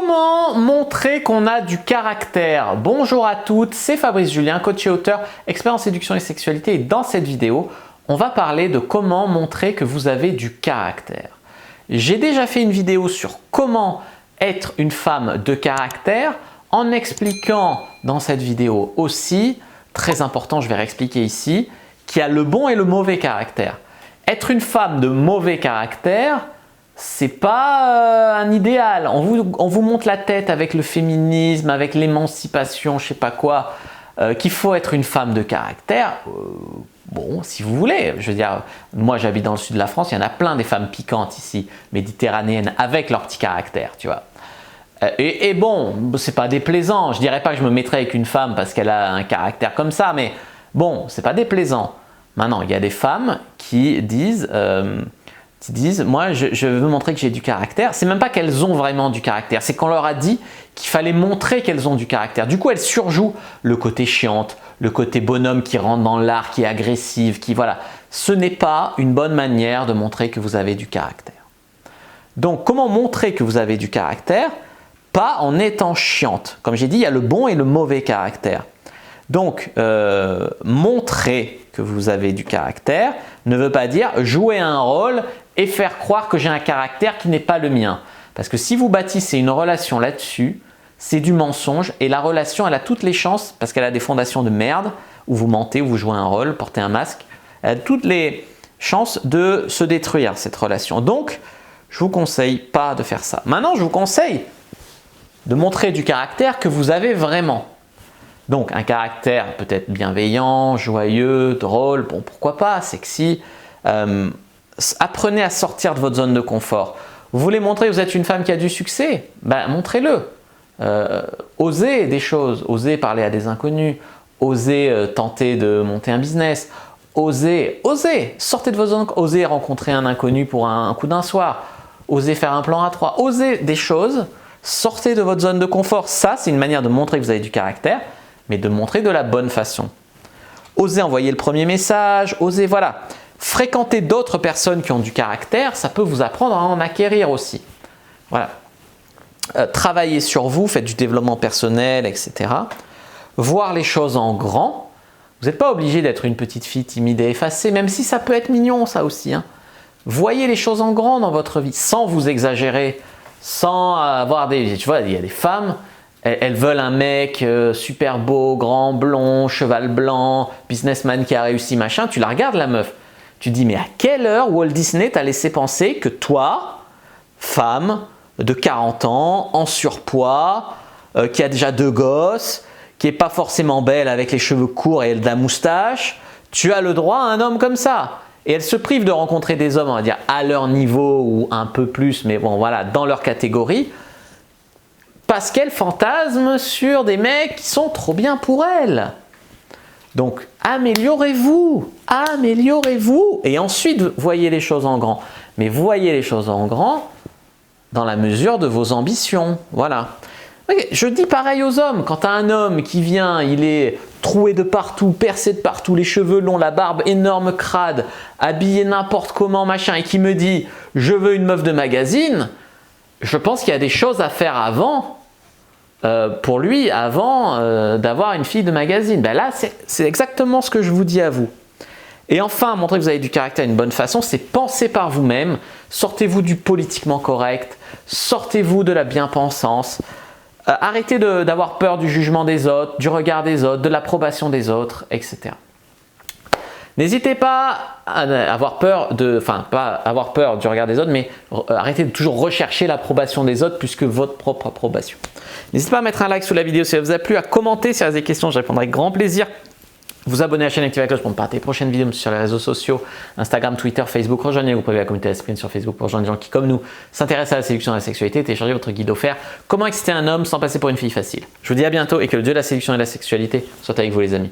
Comment montrer qu'on a du caractère? Bonjour à toutes, c'est Fabrice Julien, coach et auteur, expert en séduction et sexualité. Et dans cette vidéo, on va parler de comment montrer que vous avez du caractère. J'ai déjà fait une vidéo sur comment être une femme de caractère en expliquant dans cette vidéo aussi, très important, je vais réexpliquer ici, qu'il y a le bon et le mauvais caractère. Être une femme de mauvais caractère, c'est pas un idéal. On vous monte la tête avec le féminisme, avec l'émancipation, je sais pas quoi, qu'il faut être une femme de caractère. Bon, si vous voulez, je veux dire, moi j'habite dans le sud de la France, il y en a plein des femmes piquantes ici, méditerranéennes, avec leur petit caractère, tu vois. Et bon, c'est pas déplaisant, je dirais pas que je me mettrais avec une femme parce qu'elle a un caractère comme ça, mais bon, c'est pas déplaisant. Maintenant, il y a des femmes qui disent moi je veux montrer que j'ai du caractère. C'est même pas qu'elles ont vraiment du caractère, c'est qu'on leur a dit qu'il fallait montrer qu'elles ont du caractère. Du coup, elles surjouent le côté chiante, le côté bonhomme qui rentre dans l'art, qui est agressive, qui voilà. Ce n'est pas une bonne manière de montrer que vous avez du caractère. Donc, comment montrer que vous avez du caractère? Pas en étant chiante. Comme j'ai dit, il y a le bon et le mauvais caractère. Donc, montrer que vous avez du caractère ne veut pas dire jouer un rôle et faire croire que j'ai un caractère qui n'est pas le mien. Parce que si vous bâtissez une relation là-dessus, c'est du mensonge et la relation, elle a toutes les chances, parce qu'elle a des fondations de merde, où vous mentez, où vous jouez un rôle, portez un masque, elle a toutes les chances de se détruire cette relation. Donc, je vous conseille pas de faire ça. Maintenant, je vous conseille de montrer du caractère que vous avez vraiment. Donc, un caractère peut-être bienveillant, joyeux, drôle, bon, pourquoi pas, sexy. Apprenez à sortir de votre zone de confort. Vous voulez montrer que vous êtes une femme qui a du succès? Ben, montrez-le. Osez des choses, osez parler à des inconnus, osez tenter de monter un business, osez, sortez de votre zone, osez rencontrer un inconnu pour un coup d'un soir, osez faire un plan à trois, osez des choses, sortez de votre zone de confort. Ça, c'est une manière de montrer que vous avez du caractère, mais de montrer de la bonne façon. Osez envoyer le premier message, osez, voilà. Fréquenter d'autres personnes qui ont du caractère, ça peut vous apprendre à en acquérir aussi. Voilà. Travaillez sur vous, faites du développement personnel, etc. Voir les choses en grand. Vous n'êtes pas obligé d'être une petite fille timide et effacée, même si ça peut être mignon, ça aussi. Hein. Voyez les choses en grand dans votre vie, sans vous exagérer, sans avoir des... Tu vois, il y a des femmes... Elles veulent un mec super beau, grand, blond, cheval blanc, businessman qui a réussi, machin. Tu la regardes la meuf. Tu te dis, mais à quelle heure Walt Disney t'a laissé penser que toi, femme de 40 ans, en surpoids, qui a déjà 2 gosses, qui n'est pas forcément belle avec les cheveux courts et de la moustache, tu as le droit à un homme comme ça? Et elle se prive de rencontrer des hommes, on va dire, à leur niveau ou un peu plus, mais bon, voilà, dans leur catégorie, parce qu'elle fantasme sur des mecs qui sont trop bien pour elle. Donc, améliorez-vous, et ensuite, voyez les choses en grand. Mais voyez les choses en grand dans la mesure de vos ambitions, voilà. Je dis pareil aux hommes, quand tu as un homme qui vient, il est troué de partout, percé de partout, les cheveux longs, la barbe énorme, crade, habillé n'importe comment, machin, et qui me dit « je veux une meuf de magazine », je pense qu'il y a des choses à faire avant, pour lui, avant d'avoir une fille de magazine. Ben là, c'est exactement ce que je vous dis à vous. Et enfin, montrer que vous avez du caractère d'une bonne façon, c'est penser par vous-même. Sortez-vous du politiquement correct, sortez-vous de la bien-pensance. Arrêtez d'avoir peur du jugement des autres, du regard des autres, de l'approbation des autres, etc. N'hésitez pas à avoir peur pas avoir peur du regard des autres, mais arrêtez de toujours rechercher l'approbation des autres plus que votre propre approbation. N'hésitez pas à mettre un like sous la vidéo si elle vous a plu, à commenter si vous avez des questions, je répondrai avec grand plaisir. Vous abonner à la chaîne, activer la cloche pour ne pas rater les prochaines vidéos sur les réseaux sociaux, Instagram, Twitter, Facebook. Rejoignez-vous pour la communauté Sprint sur Facebook pour rejoindre des gens qui, comme nous, s'intéressent à la séduction et à la sexualité. Téléchargez votre guide offert « Comment exciter un homme sans passer pour une fille facile ». Je vous dis à bientôt et que le dieu de la séduction et de la sexualité soit avec vous les amis.